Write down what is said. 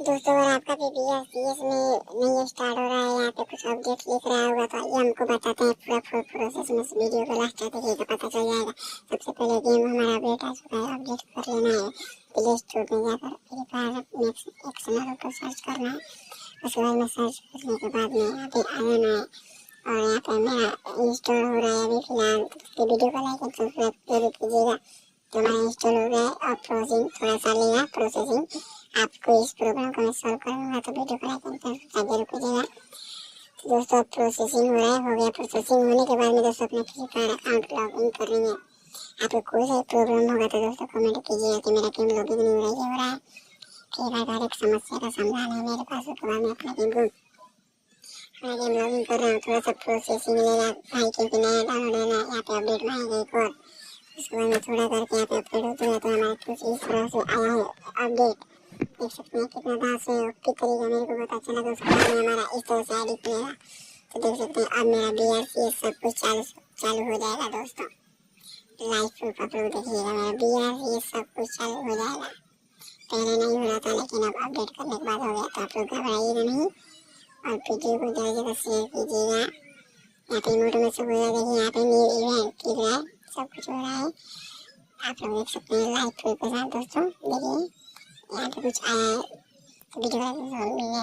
दोस्तों अगर आपका भी BRCS में नहीं स्टार्ट हो रहा है, यहाँ पे कुछ अपडेट लिख रहा होगा तो आइए हमको बताते हैं पूरा फुल प्रोसेस में। इस वीडियो को लास्ट तक देखिएगा, पता चल जाएगा। सबसे पहले गेम हमारा अपडेट आ चुका है, अपडेट कर लेना है। प्ले स्टोर में जाकर फ्री फायर नेक्स्ट एक्शन को सर्च करना है। उसके बाद में सर्च करने के बाद में यहाँ पे आ जाना है और यहाँ पे मेरा इंस्टॉल हो रहा है अभी फिलहाल। तो वीडियो को लाइक एंड सब्सक्राइब जरूर कीजिएगा। तो हमारा इंस्टॉल हो गया है और प्रोसेसिंग थोड़ा सा लेगा प्रोसेसिंग। आपको इस प्रॉब्लम को मैं सॉल्व करूँगा तो वीडियो को लाइक एंड सब्सक्राइब जरूर कीजिएगा। तो दोस्तों प्रोसेसिंग हो रहा है, हो गया। प्रोसेसिंग होने के बाद में दोस्तों अपने free fire account log in कर लेंगे। आपको कोई सा प्रॉब्लम होगा तो दोस्तों कमेंट कीजिएगा कि मेरा गेम लॉग इन नहीं हो रहा है। फ्री फायर का एक समस्या का समाधान है मेरे पास। उसके बाद में अपना गेम लॉग इन कर रहा हूँ। थोड़ा सा प्रोसेसिंग लेगा भाई, क्योंकि नया डाउनलोड है ना, यहाँ पे अपडेट में आएगा एक और। उसके बाद में थोड़ा करके यहाँ पे अपडेट होते हैं तो हमारे कुछ इस तरह से आया है अपडेट। देख सकते हैं कितना दास है ओपी तरीका मेरे को पता चला। तो उसके बाद में हमारा इस तरह से आईडी खुलेगा। तो देख सकते हैं अब मेरा BRCS सब कुछ चालू हो जाएगा दोस्तों। लाइव प्रूफ अपलोड देखिएगा, मेरा BRCS सब कुछ चालू हो जाएगा। पहले नहीं हो रहा था लेकिन अब अपडेट करने के बाद हो गया। तो आप लोग घबराइएगा नहीं और वीडियो को ज़्यादा से ज़्यादा शेयर कीजिएगा। यहाँ पे इमोट में सब हो रहा है, देखिए यहाँ पे न्यू इवेंट दिख रहा है, सब कुछ हो रहा है। आप लोग देख सकते हैं लाइव प्रूफ के साथ दोस्तों। देखिए यहाँ पे कुछ आया है, तो वीडियो